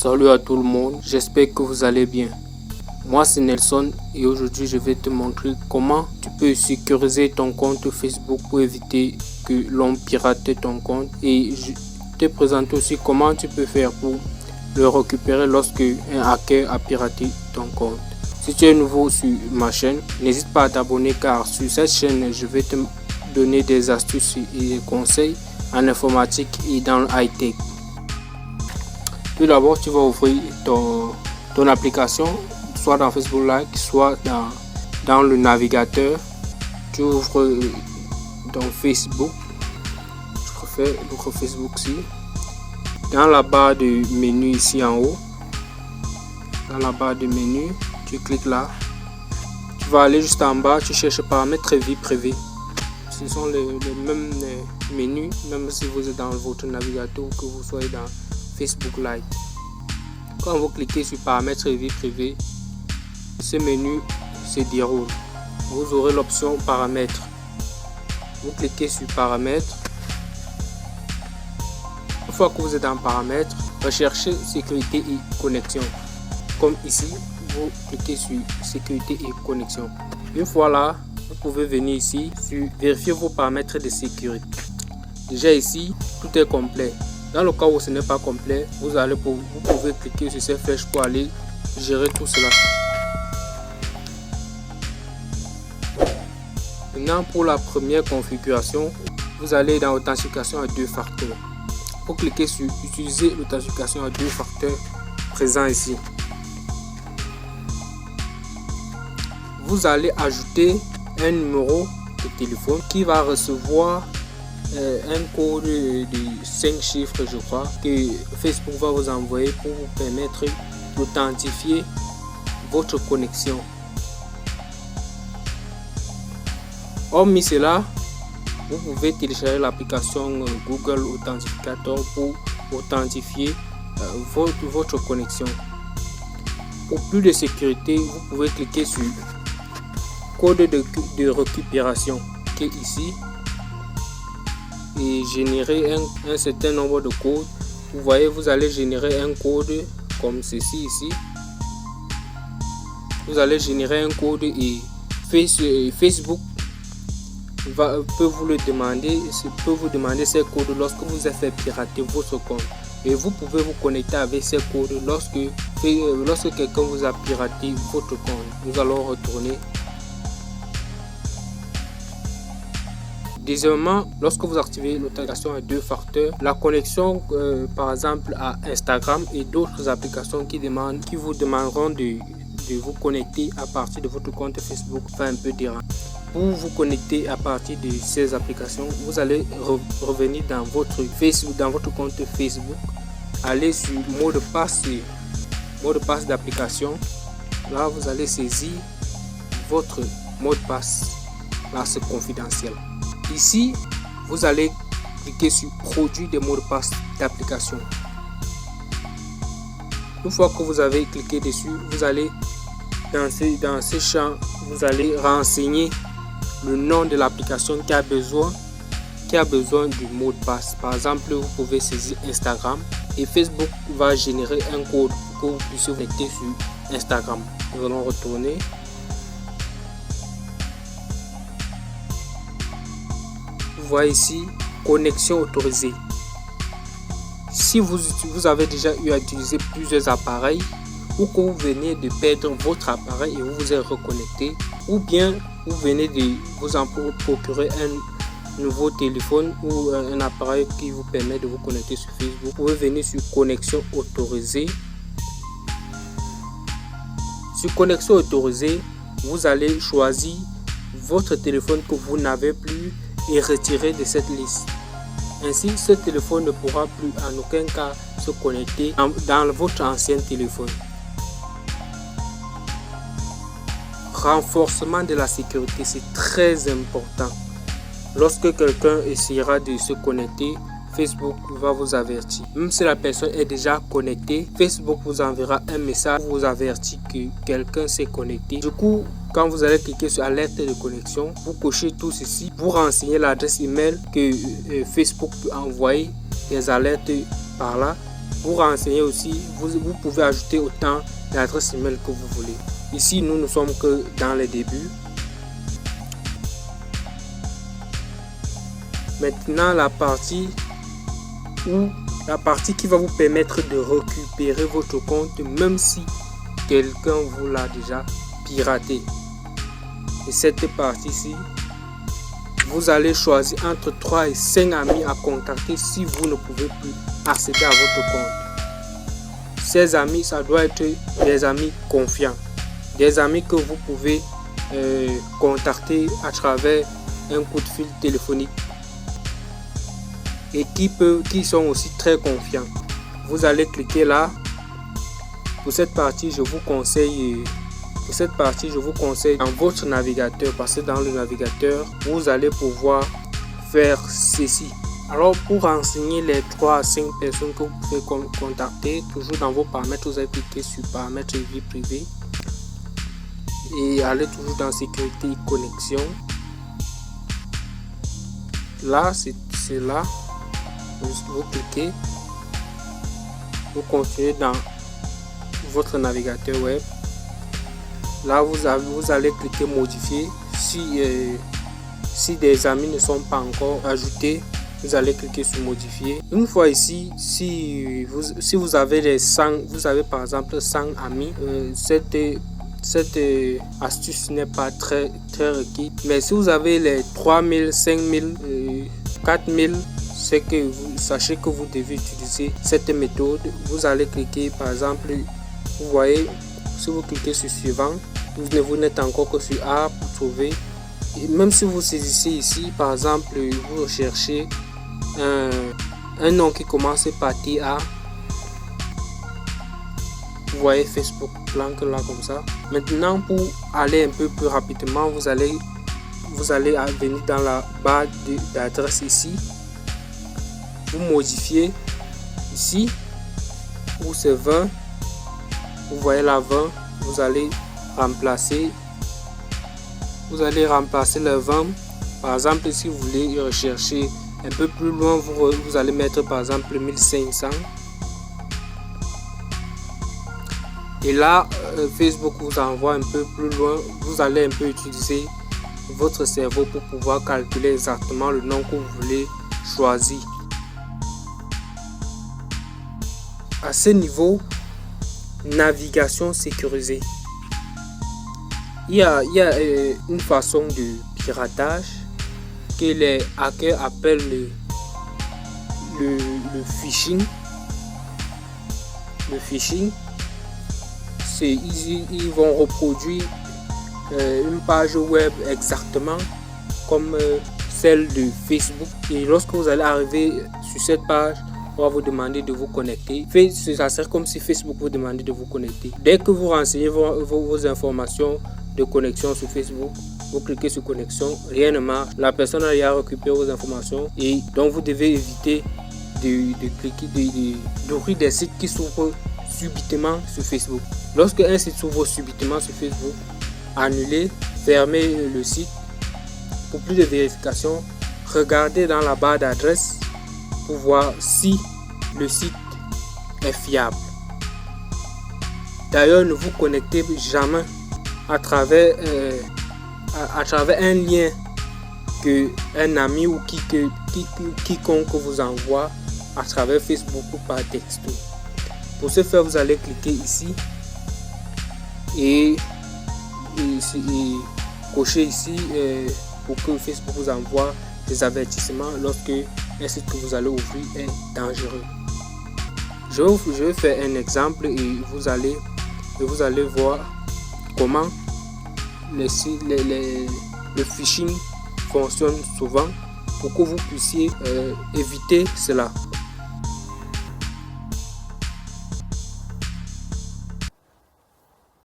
Salut à tout le monde, j'espère que vous allez bien. Moi c'est Nelson et aujourd'hui je vais te montrer comment tu peux sécuriser ton compte Facebook pour éviter que l'on pirate ton compte, et je te présente aussi comment tu peux faire pour le récupérer lorsque un hacker a piraté ton compte. Si tu es nouveau sur ma chaîne, n'hésite pas à t'abonner car sur cette chaîne je vais te donner des astuces et des conseils en informatique et dans le high-tech. Tout d'abord, tu vas ouvrir ton application, soit dans Facebook Live, soit dans le navigateur. Tu ouvres ton Facebook. Je préfère l'ouvrir Facebook ici. Dans la barre de menu ici en haut, dans la barre de menu, tu cliques là. Tu vas aller juste en bas, tu cherches paramètres vie privée. Ce sont les mêmes menus, même si vous êtes dans votre navigateur ou que vous soyez dans Facebook Live. Quand vous cliquez sur paramètres vie privée, ce menu se déroule. Vous aurez l'option paramètres. Vous cliquez sur paramètres. Une fois que vous êtes dans paramètres, recherchez sécurité et connexion. Comme ici, vous cliquez sur sécurité et connexion. Une fois là, vous pouvez venir ici sur vérifier vos paramètres de sécurité. Déjà ici, tout est complet. Dans le cas où ce n'est pas complet, vous pouvez cliquer sur ces flèches pour aller gérer tout cela. Maintenant, pour la première configuration, vous allez dans authentification à 2 facteurs. Vous cliquez sur utiliser l'authentification à 2 facteurs présent ici. Vous allez ajouter un numéro de téléphone qui va recevoir un code de 5 chiffres, je crois, que Facebook va vous envoyer pour vous permettre d'authentifier votre connexion. Hormis cela, vous pouvez télécharger l'application Google Authentificator pour authentifier votre connexion. Pour plus de sécurité, vous pouvez cliquer sur code de récupération qui est ici et générer un certain nombre de codes. Vous voyez, vous allez générer un code comme ceci ici. Vous allez générer un code et Facebook peut vous demander ces codes lorsque vous avez fait pirater votre compte, et vous pouvez vous connecter avec ces codes lorsque quelqu'un vous a piraté votre compte. Nous allons retourner. Deuxièmement, lorsque vous activez l'authentification à 2 facteurs, la connexion par exemple à Instagram et d'autres applications qui vous demanderont de vous connecter à partir de votre compte Facebook va un peu déranger. Pour vous connecter à partir de ces applications, vous allez revenir dans votre compte Facebook, aller sur mot de passe d'application. Là, vous allez saisir votre mot de passe. Là, c'est confidentiel. Ici, vous allez cliquer sur produit des mots de passe d'application. Une fois que vous avez cliqué dessus, vous allez dans ce champ, vous allez renseigner le nom de l'application qui a besoin du mot de passe. Par exemple, vous pouvez saisir Instagram et Facebook va générer un code pour que vous puissiez vous connecter sur Instagram. Nous allons retourner. Vous voyez ici, connexion autorisée. Si vous avez déjà eu à utiliser plusieurs appareils, ou que vous venez de perdre votre appareil et vous vous êtes reconnecté, ou bien vous venez de vous en procurer un nouveau téléphone ou un appareil qui vous permet de vous connecter sur Facebook, vous pouvez venir sur connexion autorisée. Sur connexion autorisée, vous allez choisir votre téléphone que vous n'avez plus et retirer de cette liste. Ainsi, ce téléphone ne pourra plus en aucun cas se connecter dans votre ancien téléphone. Renforcement de la sécurité, c'est très important. Lorsque quelqu'un essaiera de se connecter, Facebook va vous avertir. Même si la personne est déjà connectée, Facebook vous enverra un message pour vous avertir que quelqu'un s'est connecté. Du coup, quand vous allez cliquer sur alerte de connexion, vous cochez tout ceci, vous renseignez l'adresse email que Facebook peut envoyer des alertes par là, vous renseigner aussi, vous pouvez ajouter autant d'adresses email que vous voulez. Ici, nous ne sommes que dans les débuts. Maintenant, la partie qui va vous permettre de récupérer votre compte, même si quelqu'un vous l'a déjà piraté. Et cette partie-ci, vous allez choisir entre 3 et 5 amis à contacter si vous ne pouvez plus accéder à votre compte. Ces amis, ça doit être des amis confiants, des amis que vous pouvez contacter à travers un coup de fil téléphonique et qui sont aussi très confiants. Vous allez cliquer là. Pour cette partie, je vous conseille dans votre navigateur, parce que dans le navigateur, vous allez pouvoir faire ceci. Alors, pour renseigner les 3 à 5 personnes que vous pouvez contacter, toujours dans vos paramètres, vous allez cliquer sur paramètres vie privée et allez toujours dans sécurité et connexion. Là, c'est là. Vous cliquez, vous continuez dans votre navigateur web. Là, vous allez cliquer modifier. Si des amis ne sont pas encore ajoutés, vous allez cliquer sur modifier. Une fois ici, si vous avez par exemple 100 amis, cette astuce n'est pas très requise. Mais si vous avez les 3000, 5000, 4000, c'est que sachez que vous devez utiliser cette méthode. Vous allez cliquer par exemple, vous voyez, si vous cliquez sur suivant, vous n'êtes encore que sur A pour trouver. Et même si vous saisissez ici, par exemple, vous recherchez un nom qui commence par TA, vous voyez Facebook blanc là comme ça. Maintenant, pour aller un peu plus rapidement, vous allez venir dans la barre d'adresse ici. Vous modifiez ici où c'est 20, vous voyez la 20, vous allez remplacer le 20. Par exemple, si vous voulez rechercher un peu plus loin, vous allez mettre par exemple 1500. Et là, Facebook vous envoie un peu plus loin. Vous allez un peu utiliser votre cerveau pour pouvoir calculer exactement le nom que vous voulez choisir. À ce niveau, navigation sécurisée. Il y a une façon de piratage que les hackers appellent le phishing. Le phishing, ils vont reproduire une page web exactement comme celle de Facebook. Et lorsque vous allez arriver sur cette page, on va vous demander de vous connecter. Ça sert comme si Facebook vous demandait de vous connecter. Dès que vous renseignez vos informations de connexion sur Facebook, vous cliquez sur connexion, rien ne marche. La personne a déjà récupéré vos informations et donc vous devez éviter d'ouvrir des sites qui s'ouvrent subitement sur Facebook. Lorsque un site s'ouvre subitement sur Facebook, annulez, fermez le site. Pour plus de vérification, regardez dans la barre d'adresse pour voir si le site est fiable. D'ailleurs, ne vous connectez jamais à travers un lien que un ami ou quiconque vous envoie à travers Facebook ou par texto. Pour ce faire, vous allez cliquer ici et cocher ici pour que Facebook vous envoie des avertissements lorsque un site que vous allez ouvrir est dangereux. Je vais faire un exemple et vous allez voir comment le phishing fonctionne souvent pour que vous puissiez éviter cela.